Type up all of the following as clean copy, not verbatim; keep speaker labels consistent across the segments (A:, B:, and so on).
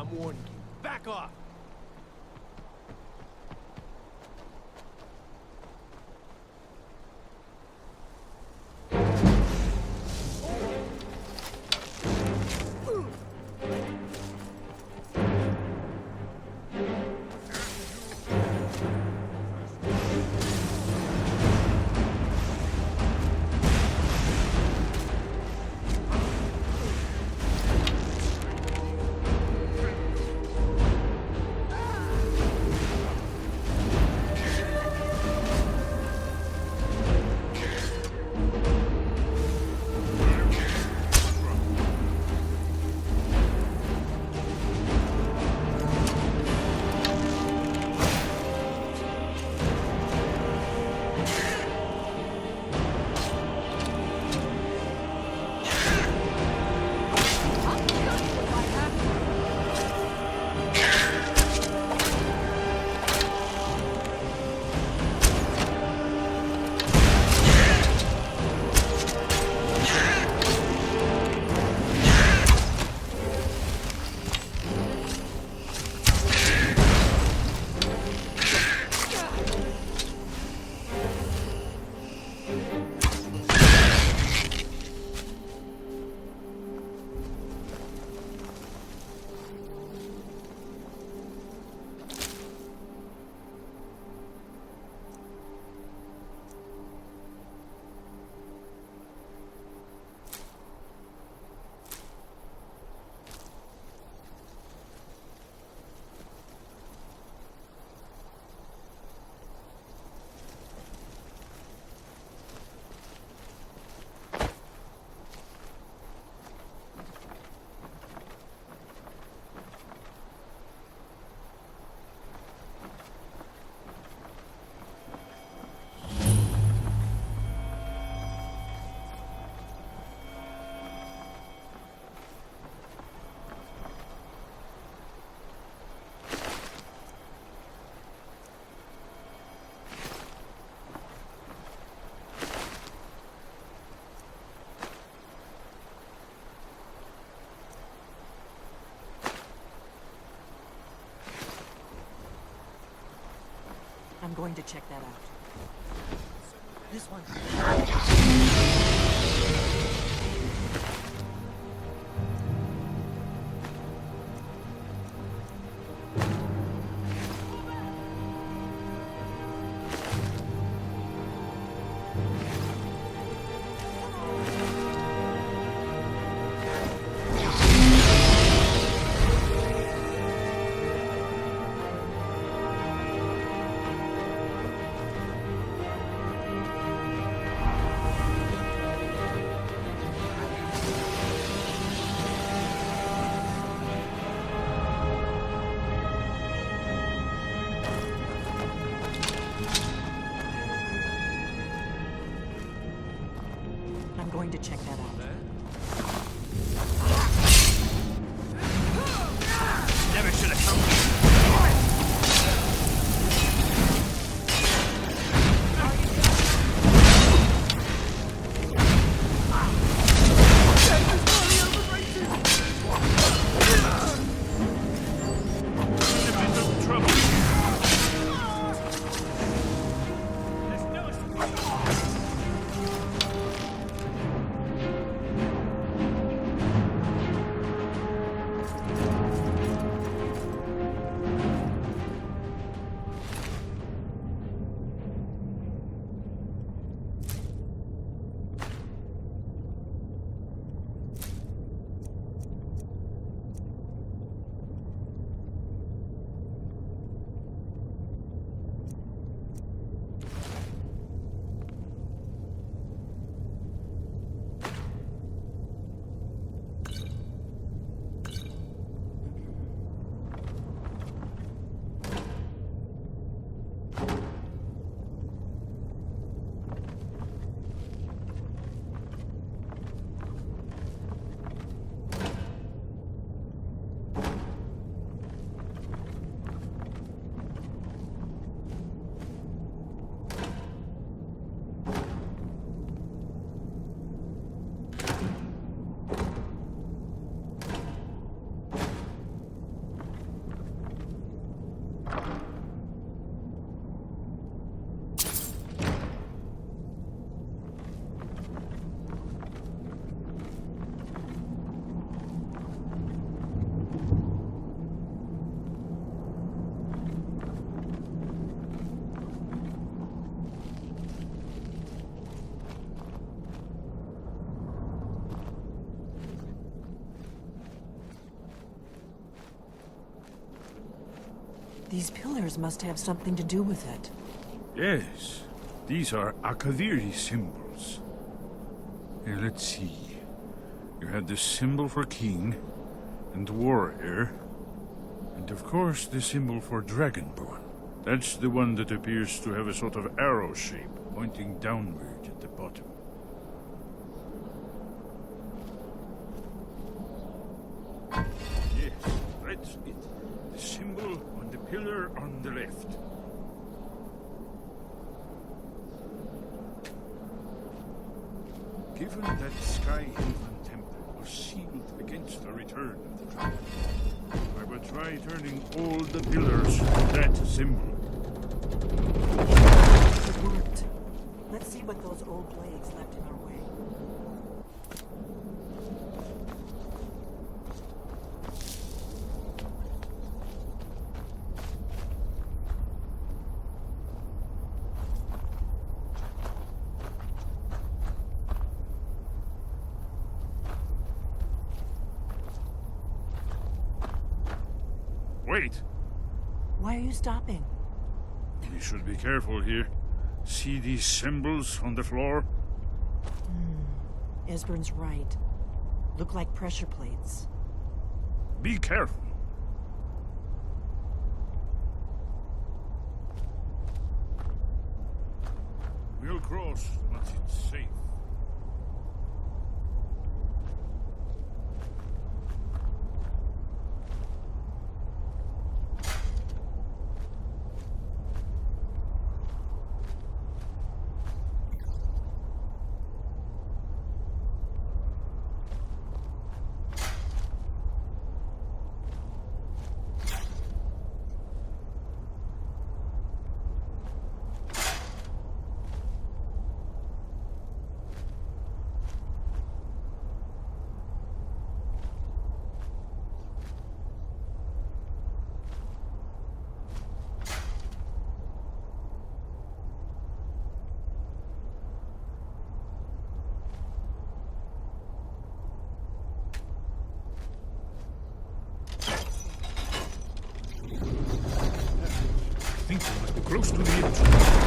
A: I'm warning you. Back off!
B: I'm going to check that out. This one. Going to check that out.
A: Never should have come.
B: These pillars must have something to do with it.
C: Yes, these are Akaviri symbols. Here, let's see. You had the symbol for king and warrior, and of course the symbol for dragonborn. That's the one that appears to have a sort of arrow shape pointing downward at the bottom. Yes, that's it. The symbol on the pillar on the left. Given that Skyrim temple was sealed against the return of the dragon, I will try turning all the pillars to that symbol.
B: It worked. Let's see what those old blades left in our way.
C: Wait!
B: Why are you stopping?
C: We should be careful here. See these symbols on the floor?
B: Esbern's right. Look like pressure plates.
C: Be careful. We'll cross once it's safe. I think we must be close to the entrance.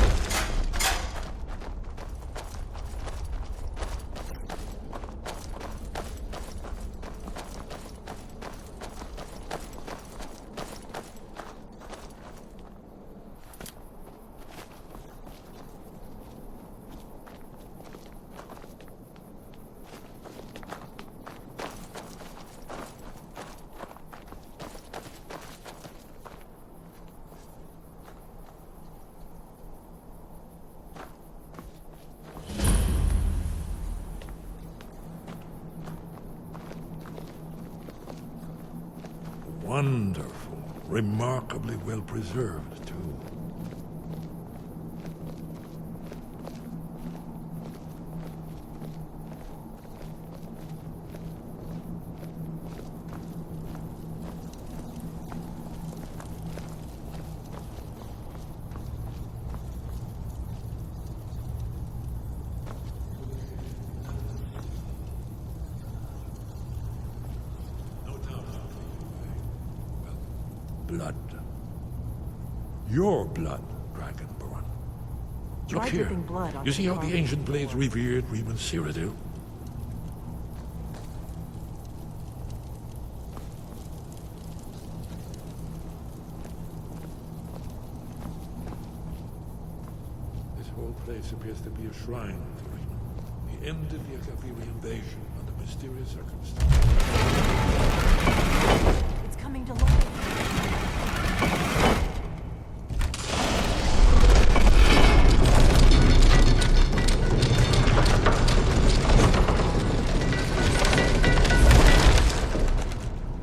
D: Wonderful. Remarkably well preserved, too. Blood. Your blood, Dragonborn. Look
B: Try
D: here.
B: dripping blood on
D: You see how
B: the
D: the ancient blades revered Reman Cyrodiil? This whole place appears to be a shrine to Reman. He ended the Akaviri invasion under mysterious circumstances.
B: It's coming to life.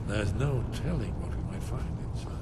D: There's no telling what we might find inside.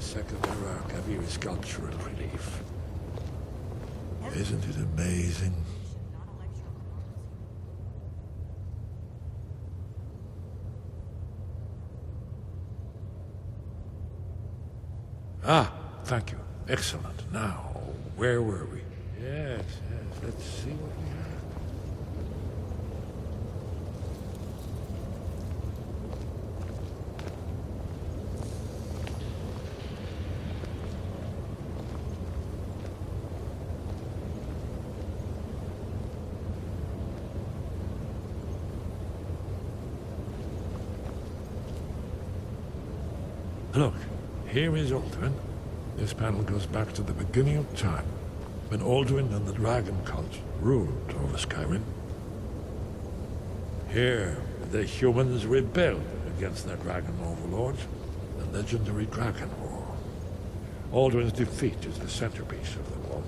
D: second-era Kaviri sculptural relief. Isn't it amazing? Ah, thank you. Excellent. Now, where were we? Yes, let's see what we have. Look, here is Alduin. This panel goes back to the beginning of time, when Alduin and the dragon cult ruled over Skyrim. Here, the humans rebelled against their dragon overlords, the legendary Dragon War. Alduin's defeat is the centerpiece of the war.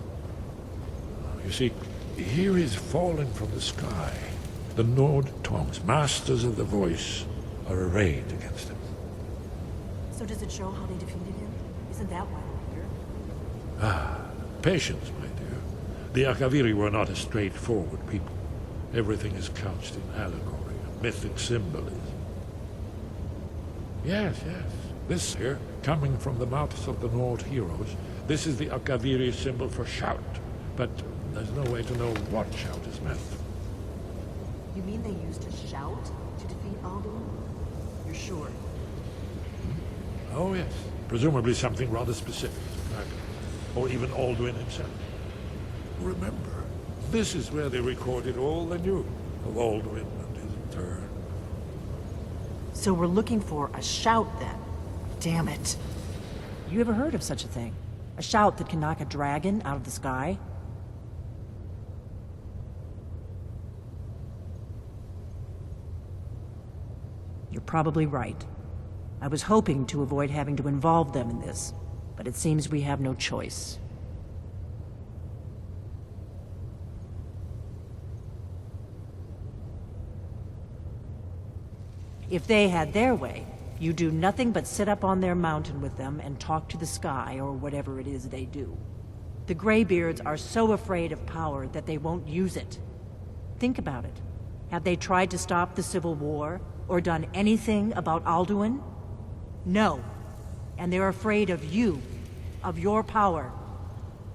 D: You see, here is fallen from the sky. The Nord Tongs, masters of the voice, are arrayed against him.
B: So does it show how they defeated him? Isn't that why we're here?
D: Ah, patience, my dear. The Akaviri were not a straightforward people. Everything is couched in allegory, mythic symbolism. Yes. This here, coming from the mouths of the Nord heroes, this is the Akaviri symbol for shout. But there's no way to know what shout is meant.
B: You mean they used a shout to defeat Alduin? You're sure?
D: Oh, yes. Presumably something rather specific to Dragon, or even Alduin himself. Remember, this is where they recorded all they knew of Alduin and his turn.
B: So we're looking for a shout then? Damn it. You ever heard of such a thing? A shout that can knock a dragon out of the sky? You're probably right. I was hoping to avoid having to involve them in this, but it seems we have no choice. If they had their way, you do nothing but sit up on their mountain with them and talk to the sky or whatever it is they do. The Greybeards are so afraid of power that they won't use it. Think about it. Have they tried to stop the Civil War or done anything about Alduin? No. And they're afraid of you, of your power.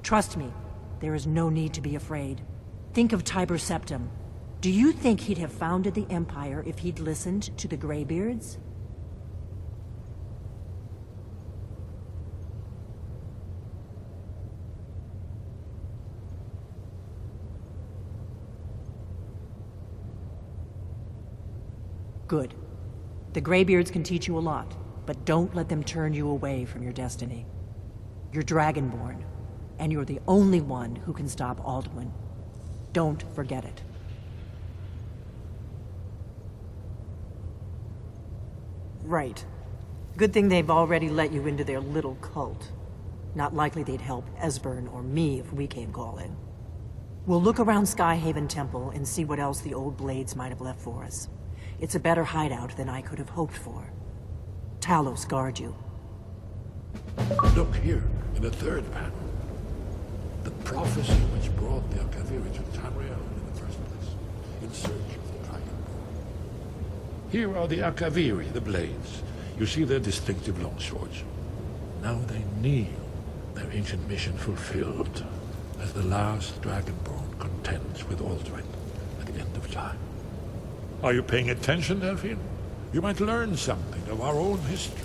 B: Trust me, there is no need to be afraid. Think of Tiber Septim. Do you think he'd have founded the Empire if he'd listened to the Greybeards? Good. The Greybeards can teach you a lot. But don't let them turn you away from your destiny. You're Dragonborn, and you're the only one who can stop Alduin. Don't forget it. Right. Good thing they've already let you into their little cult. Not likely they'd help Esbern or me if we came calling. We'll look around Skyhaven Temple and see what else the old Blades might have left for us. It's a better hideout than I could have hoped for. Talos guard you.
D: Look here, in the third panel. The prophecy which brought the Akaviri to Tamriel in the first place, in search of the Dragonborn. Here are the Akaviri, the Blades. You see their distinctive longswords. Now they kneel, their ancient mission fulfilled, as the last Dragonborn contends with Alduin at the end of time. Are you paying attention, Delphine? You might learn something of our own history.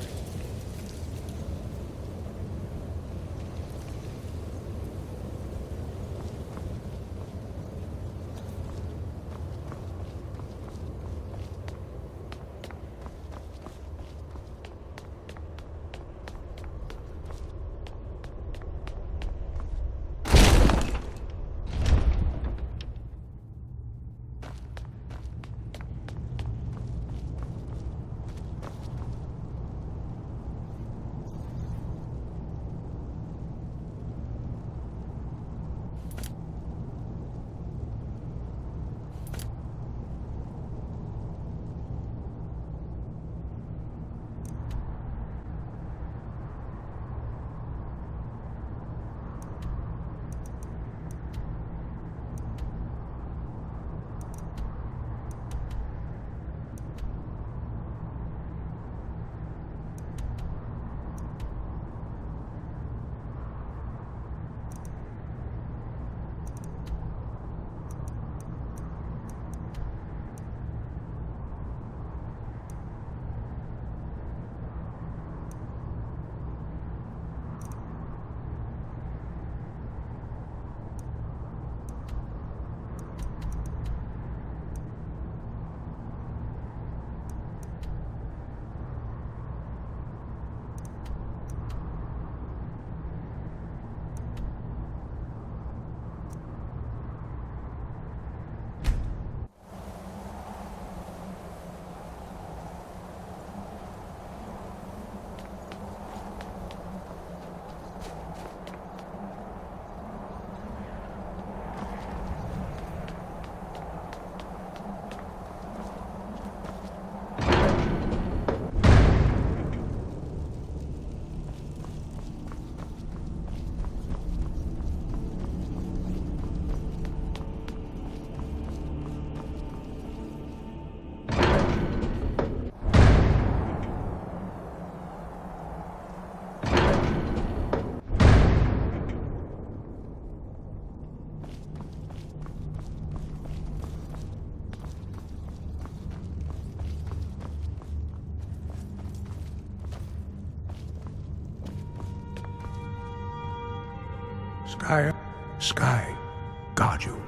D: Sky, guard you.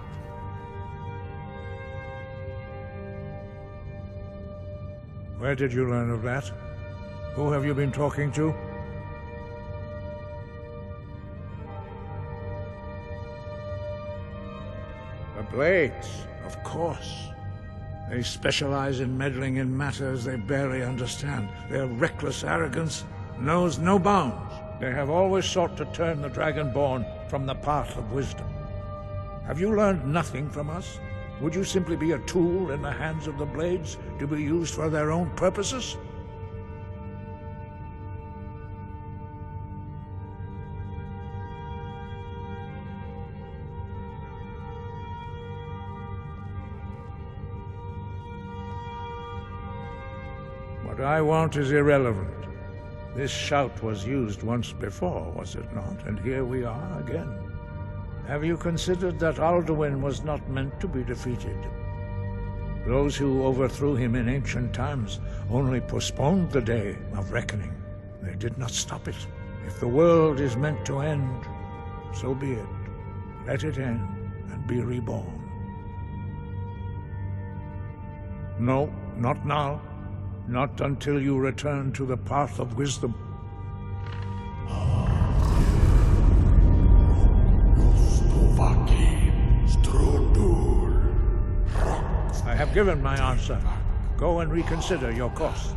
D: Where did you learn of that? Who have you been talking to? The Blades, of course. They specialize in meddling in matters they barely understand. Their reckless arrogance knows no bounds. They have always sought to turn the Dragonborn from the path of wisdom. Have you learned nothing from us? Would you simply be a tool in the hands of the Blades to be used for their own purposes? What I want is irrelevant. This shout was used once before, was it not? And here we are again. Have you considered that Alduin was not meant to be defeated? Those who overthrew him in ancient times only postponed the day of reckoning. They did not stop it. If the world is meant to end, so be it. Let it end and be reborn. No, not now. Not until you return to the path of wisdom. I have given my answer. Go and reconsider your course.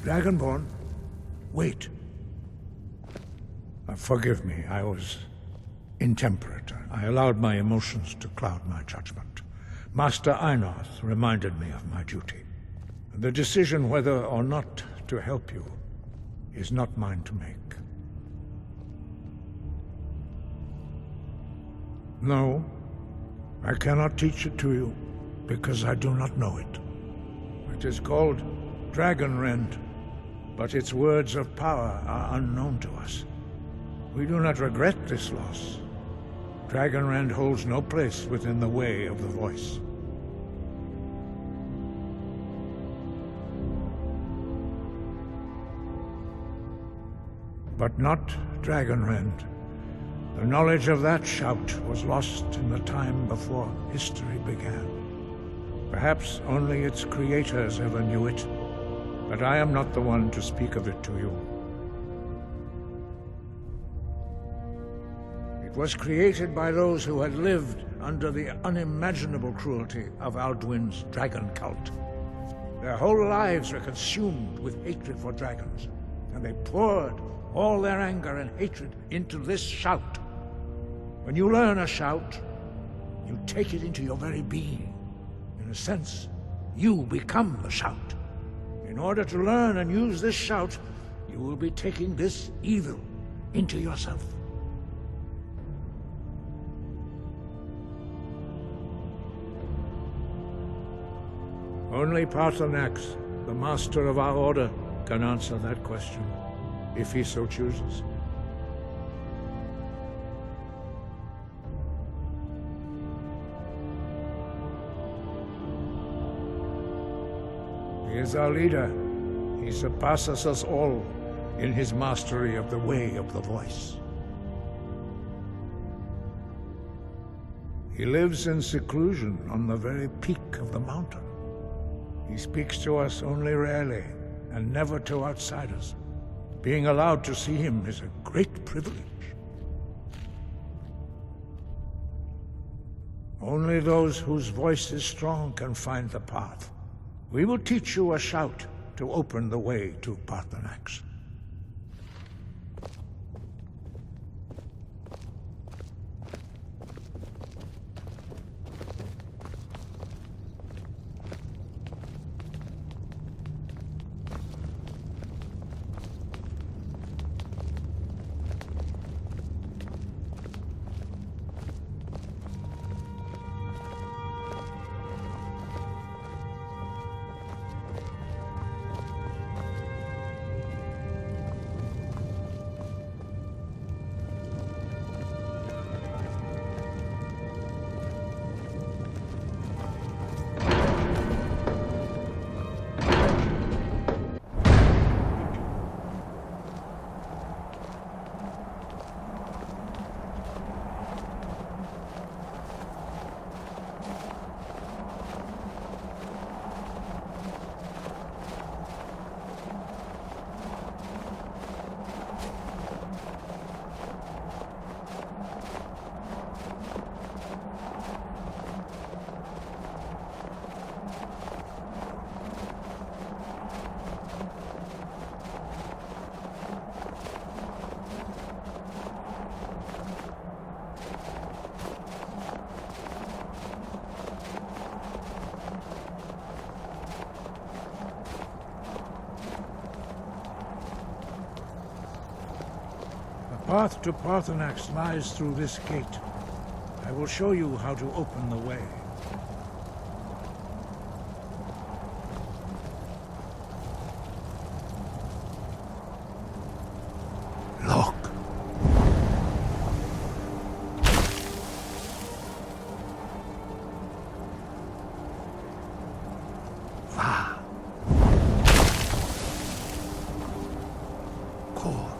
D: Dragonborn, wait. Forgive me, I was intemperate. I allowed my emotions to cloud my judgment. Master Arngeir reminded me of my duty. The decision whether or not to help you is not mine to make. No, I cannot teach it to you, because I do not know it. It is called Dragonrend, but its words of power are unknown to us. We do not regret this loss. Dragonrend holds no place within the way of the voice. But not Dragonrend. The knowledge of that shout was lost in the time before history began. Perhaps only its creators ever knew it, but I am not the one to speak of it to you. It was created by those who had lived under the unimaginable cruelty of Alduin's dragon cult. Their whole lives were consumed with hatred for dragons, and they poured all their anger and hatred into this shout. When you learn a shout, you take it into your very being. In a sense, you become the shout. In order to learn and use this shout, you will be taking this evil into yourself. Only Paarthurnax, the master of our order, can answer that question, if he so chooses. He is our leader. He surpasses us all in his mastery of the way of the voice. He lives in seclusion on the very peak of the mountain. He speaks to us only rarely, and never to outsiders. Being allowed to see him is a great privilege. Only those whose voice is strong can find the path. We will teach you a shout to open the way to Paarthurnax.
E: path to Parthenax lies through this gate. I will show you how to open the way. Look. Va. Core.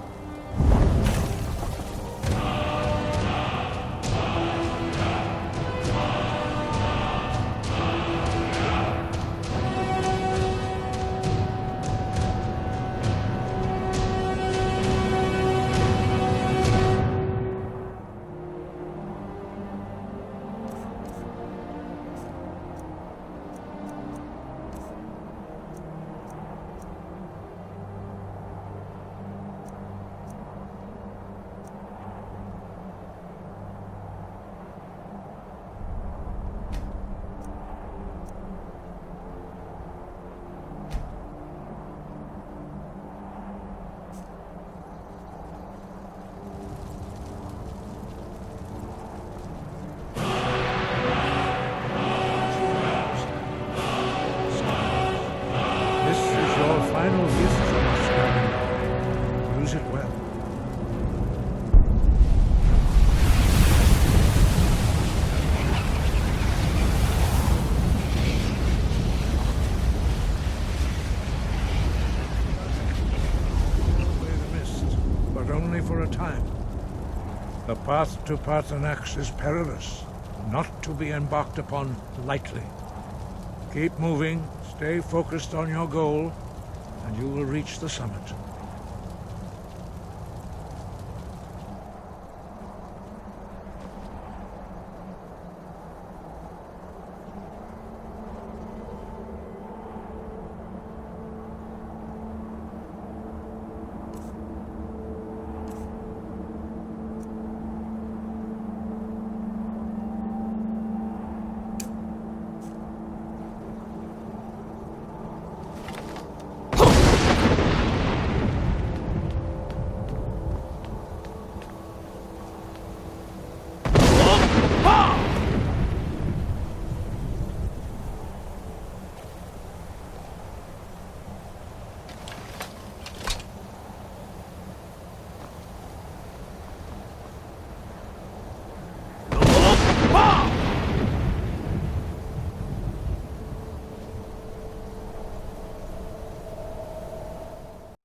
E: Final gift from us, Skyrim. Use it well. Away the mist, but only for a time. The path to Parthenax is perilous, not to be embarked upon lightly. Keep moving, stay focused on your goal, and you will reach the summit.